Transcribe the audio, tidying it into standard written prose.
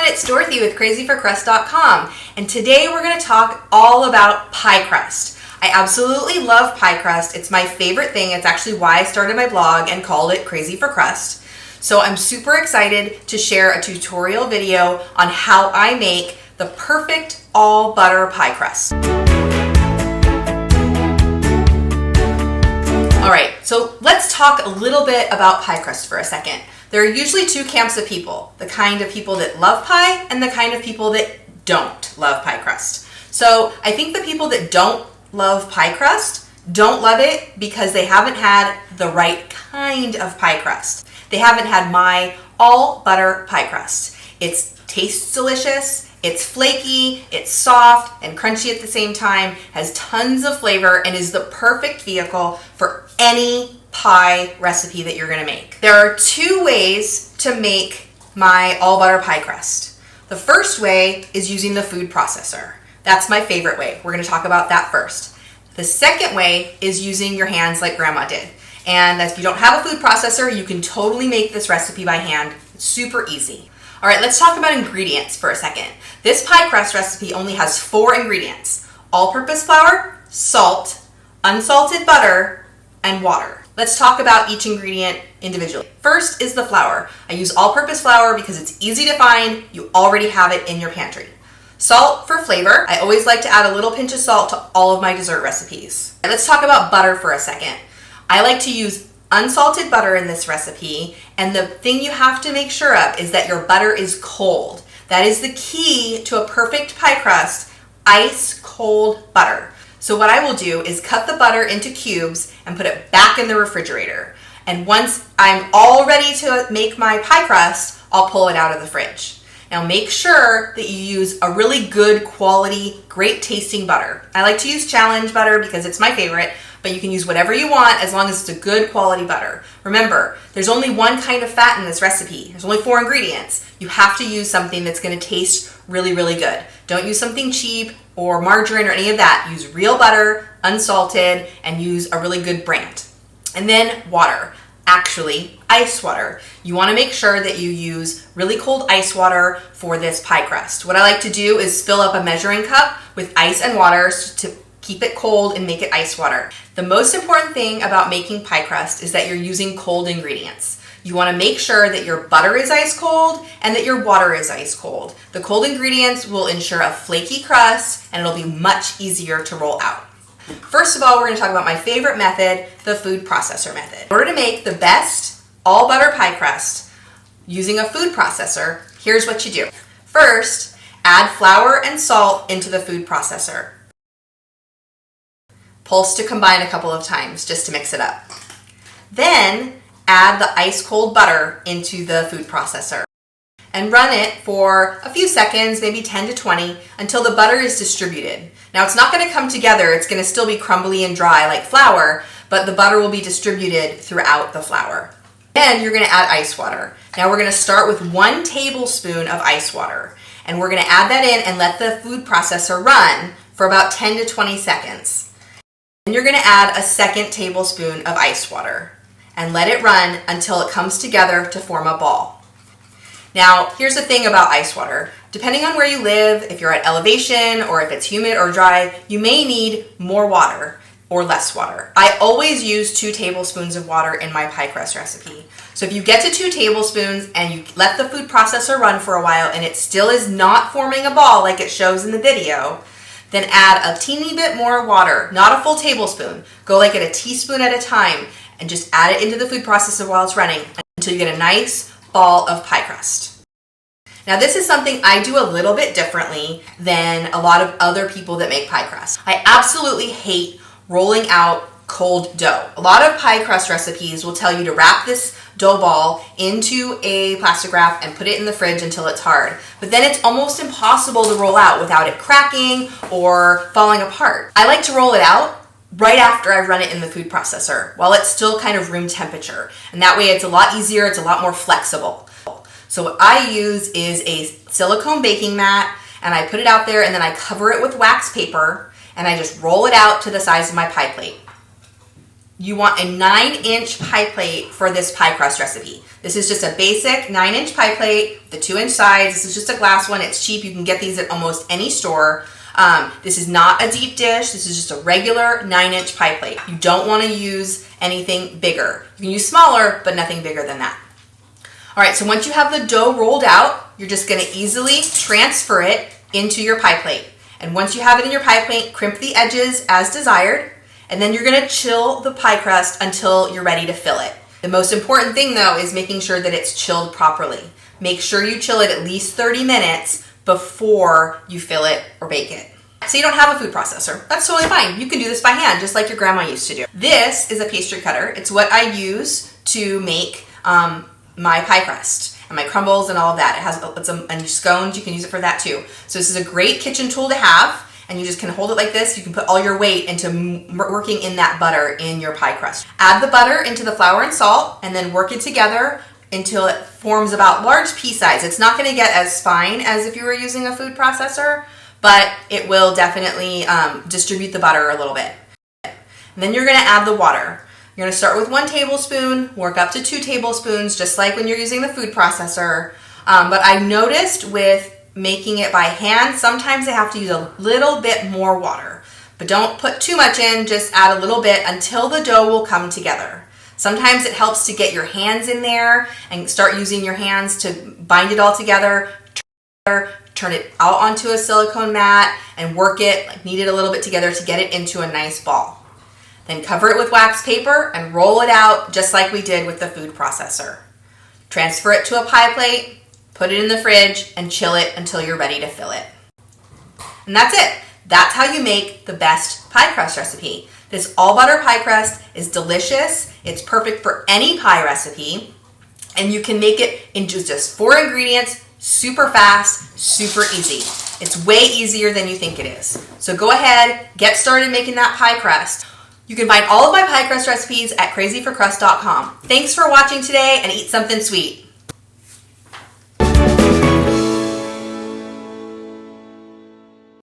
everyone, it's Dorothy with crazyforcrust.com, and today we're going to talk all about pie crust. I absolutely love pie crust. It's my favorite thing. It's actually why I started my blog and called it Crazy for Crust. So I'm super excited to share a tutorial video on how I make the perfect all butter pie crust. Alright, so let's talk a little bit about pie crust for a second. There are usually two camps of people, the kind of people that love pie and the kind of people that don't love pie crust. So I think the people that don't love pie crust don't love it because they haven't had the right kind of pie crust. They haven't had my all butter pie crust. It tastes delicious, it's flaky, it's soft and crunchy at the same time, has tons of flavor, and is the perfect vehicle for any pie recipe that you're going to make. There are two ways to make my all butter pie crust. The first way is using the food processor. That's my favorite way. We're going to talk about that first. The second way is using your hands like Grandma did. And if you don't have a food processor, you can totally make this recipe by hand. It's super easy. All right, let's talk about ingredients for a second. This pie crust recipe only has 4 ingredients: all-purpose flour, salt, unsalted butter, and water. Let's talk about each ingredient individually. First is the flour. I use all-purpose flour because it's easy to find. You already have it in your pantry. Salt for flavor. I always like to add a little pinch of salt to all of my dessert recipes. And let's talk about butter for a second. I like to use unsalted butter in this recipe, and the thing you have to make sure of is that your butter is cold. That is the key to a perfect pie crust: ice cold butter. So what I will do is cut the butter into cubes and put it back in the refrigerator. And once I'm all ready to make my pie crust, I'll pull it out of the fridge. Now make sure that you use a really good quality, great tasting butter. I like to use Challenge butter because it's my favorite, but you can use whatever you want as long as it's a good quality butter. Remember, there's only one kind of fat in this recipe. There's only 4 ingredients. You have to use something that's going to taste really, really good. Don't use something cheap or margarine or any of that. Use real butter, unsalted, and use a really good brand. And then water. Actually, ice water. You want to make sure that you use really cold ice water for this pie crust. What I like to do is fill up a measuring cup with ice and water to keep it cold and make it ice water. The most important thing about making pie crust is that you're using cold ingredients. You want to make sure that your butter is ice cold and that your water is ice cold. The cold ingredients will ensure a flaky crust, and it'll be much easier to roll out. First of all, we're going to talk about my favorite method, the food processor method. In order to make the best all butter pie crust using a food processor, here's what you do. First, add flour and salt into the food processor. Pulse to combine a couple of times just to mix it up. Then add the ice cold butter into the food processor and run it for a few seconds, maybe 10 to 20, until the butter is distributed. Now it's not going to come together, it's going to still be crumbly and dry like flour, but the butter will be distributed throughout the flour. Then you're going to add ice water. Now we're going to start with 1 tablespoon of ice water, and we're going to add that in and let the food processor run for about 10 to 20 seconds. Then you're going to add a 2nd tablespoon of ice water and let it run until it comes together to form a ball. Now, here's the thing about ice water. Depending on where you live, if you're at elevation or if it's humid or dry, you may need more water or less water. I always use 2 tablespoons of water in my pie crust recipe. So if you get to 2 tablespoons and you let the food processor run for a while and it still is not forming a ball like it shows in the video, then add a teeny bit more water, not a full tablespoon. Go like at a teaspoon at a time and just add it into the food processor while it's running until you get a nice ball of pie crust. Now this is something I do a little bit differently than a lot of other people that make pie crust. I absolutely hate rolling out cold dough. A lot of pie crust recipes will tell you to wrap this dough ball into a plastic wrap and put it in the fridge until it's hard. But then it's almost impossible to roll out without it cracking or falling apart. I like to roll it out right after I run it in the food processor while it's still kind of room temperature. And that way it's a lot easier, it's a lot more flexible. So what I use is a silicone baking mat, and I put it out there and then I cover it with wax paper and I just roll it out to the size of my pie plate. you want a 9-inch pie plate for this pie crust recipe. This is just a basic 9-inch pie plate, the 2-inch sides. This is just a glass one. It's cheap. You can get these at almost any store. This is not a deep dish. This is just a regular 9-inch pie plate. You don't want to use anything bigger. You can use smaller, but nothing bigger than that. All right, so once you have the dough rolled out, you're just going to easily transfer it into your pie plate. And once you have it in your pie plate, crimp the edges as desired, and then you're going to chill the pie crust until you're ready to fill it. The most important thing though is making sure that it's chilled properly. Make sure you chill it at least 30 minutes before you fill it or bake it. So you don't have a food processor. That's totally fine. You can do this by hand just like your grandma used to do. This is a pastry cutter. It's what I use to make my pie crust and my crumbles and all of that. It has and scones, you can use it for that too. So this is a great kitchen tool to have, and you just can hold it like this. You can put all your weight into working in that butter in your pie crust. Add the butter into the flour and salt and then work it together until it forms about large pea size. It's not going to get as fine as if you were using a food processor, but it will definitely distribute the butter a little bit. And then you're going to add the water. You're going to start with 1 tablespoon, work up to 2 tablespoons, just like when you're using the food processor. But I noticed with making it by hand, sometimes I have to use a little bit more water. But don't put too much in, just add a little bit until the dough will come together. Sometimes it helps to get your hands in there and start using your hands to bind it all together, turn it out onto a silicone mat and work it, like knead it a little bit together to get it into a nice ball. Then cover it with wax paper and roll it out just like we did with the food processor. Transfer it to a pie plate, put it in the fridge, and chill it until you're ready to fill it. And that's it. That's how you make the best pie crust recipe. This all butter pie crust is delicious. It's perfect for any pie recipe, and you can make it in just 4 ingredients, super fast, super easy. It's way easier than you think it is. So go ahead, get started making that pie crust. You can find all of my pie crust recipes at crazyforcrust.com. Thanks for watching today, and eat something sweet.